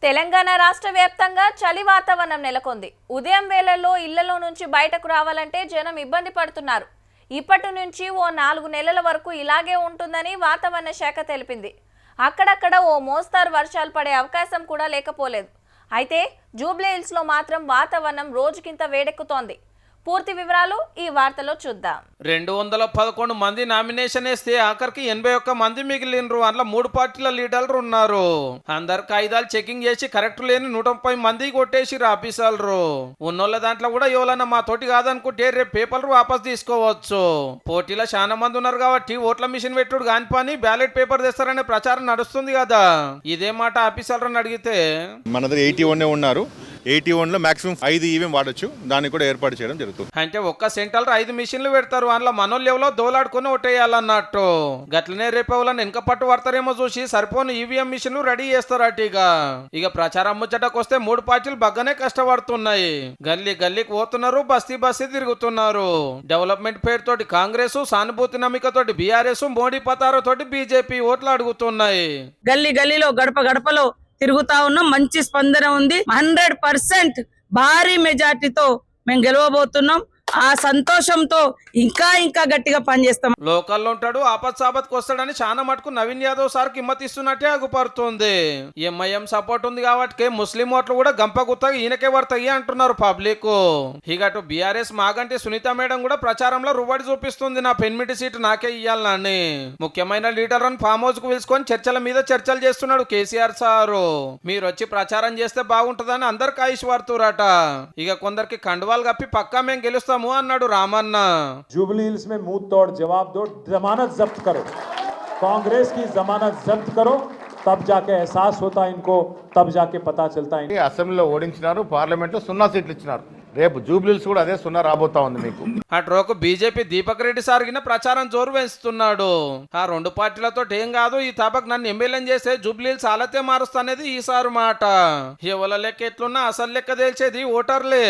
తెలంగాణ రాష్ట్ర వ్యాప్తంగా చలి వాతావరణం నెలకొంది. ఉదయం వేళల్లో ఇళ్లలో నుంచి బయటకు రావాలంటే జనం ఇబ్బంది పడుతున్నారు. ఇప్పటి నుంచి ఓ 4 నెలల వరకు ఇలాగే ఉంటుందని వాతావరణ శాఖ తెలిపింది. అక్కడక్కడ ఓ మోస్తారు వర్షాలు పడే అవకాశం కూడా లేకపోలేదు. అయితే జూబ్లీ హిల్స్లో మాత్రం వాతావరణం రోజుకింత వేడెక్కుతోంది. పూర్తి వివరాలు ఈ వార్తలో చూద్దాం. 211 మంది నామినేషన్ వేస్తే ఆఖరికి 81 మంది మిగిలినరు. అందులో 3 పార్టీల లీడర్లు ఉన్నారు. అందరు కాయిదాలు చెకింగ్ చేసి కరెక్ట్ లేని 130 మంది కొట్టేసి ఆఫీసర్లు ఉన్నోళ్ళ దాంట్లో కూడా ఎవరన్నా మా తోటి కాదనుకుంటే రేపు పేపర్లు వాపస్ తీసుకోవచ్చు. పోటీలో చాలా మంది ఉన్నారు కాబట్టి ఓట్ల మిషన్ పెట్టుడు కాని పని బ్యాలెట్ పేపర్ తెస్తారనే ప్రచారం నడుస్తుంది కదా. ఇదే మాట ఆఫీసర్లను అడిగితే మన దగ్గర 81 ఉన్నారు. 81లో మాక్సిమం 5 ఈవీఎం వాడచ్చు. దాన్ని కూడా ఏర్పాటు చేయడం జరుగుతుంది. అంటే ఒక్క సెంటర్ 5 మిషన్లు పెడతారు. అందులో మనోళ్ళు ఎవరో దోలాడుకుని ఒట్టేయాలన్నట్టు. గట్లనే రేపు ఎవరన్నా వెనక పట్టు పడతారేమో చూసి సరిపోను ఈవీఎం మిషన్లు రెడీ చేస్తారట. ఇక ప్రచారం ముచ్చటకు వస్తే 3 పార్టీలు బాగానే కష్టపడుతున్నాయి. గల్లీ గల్లీకి పోతున్నారు, బస్తీ బస్తీ తిరుగుతున్నారు. డెవలప్మెంట్ పేరుతోటి కాంగ్రెస్, సానుభూతి నమ్మికతోటి బీఆర్ఎస్, మోడీ పతారతోటి బీజేపీ ఓట్లు అడుగుతున్నాయి. గల్లీ గల్లీలో గడప గడపలో తిరుగుతా ఉన్నాం. మంచి స్పందన ఉంది. 100% భారీ మెజార్టీతో మేము గెలవబోతున్నాం. ఆ సంతోషంతో ఇంకా ఇంకా గట్టిగా పనిచేస్తాం. లోకల్లో ఉంటాడు, ఆపత్ సాపత్కి వస్తాడని చాలా మటుకు నవీన్ యాదవ్ సార్ కిమ్మత్ ఇస్తున్నట్టే అగుపడుతుంది. ఎంఐఎం సపోర్ట్ ఉంది కాబట్టి ముస్లిం ఓట్లు కూడా గంప గుత్తగా ఈయనకే పడతాయి అంటున్నారు పబ్లిక్. ఇక అటు బీఆర్ఎస్ మాగంటి సునీత మేడం కూడా ప్రచారంలో రువ్వడి చూపిస్తుంది. నా పెన్మిటి సీటు నాకే ఇయ్యాలని. ముఖ్యమైన లీడర్లను ఫామ్ హౌస్ కు పిలుచుకొని చర్చల మీద చర్చలు చేస్తున్నాడు కేసీఆర్ సారు. మీరు వచ్చి ప్రచారం చేస్తే బాగుంటుందని అందరికి ఆయుష్ పడుతురట. ఇక కొందరికి కండువాలు కప్పి పక్కా మేము గెలుస్తాం అన్నాడు రామన్న. जुबली हिल्स में मुंह तोड़ जवाब दो, जमानत जब्त करो, कांग्रेस की जमानत जब्त करो, तब जाके एहसास होता है इनको, तब जाके पता चलता है. అసెంబ్లీలో ఓడించినారు, పార్లమెంట్లో 0 సీట్లు ఇచ్చినారు. రేపు జూబ్లీస్ కూడా అదే 0 రాబోతా ఉంది మీకు. అట్రోకు బీజేపీ దీపక్ రెడ్డి సార్గిన ప్రచారం జోరు వేస్తున్నాడు. ఆ 2 పార్టీలతో ఏం కాదు, ఈ తాపక్ నన్ను ఎమ్మెల్యేని చేస్తే జూబ్లీస్ ఆలతే మారుస్తానేది ఈసారి మాట. ఎవల లెక్క ఎట్లున్నా అసలు లెక్క తేల్చేది ఓటర్లే.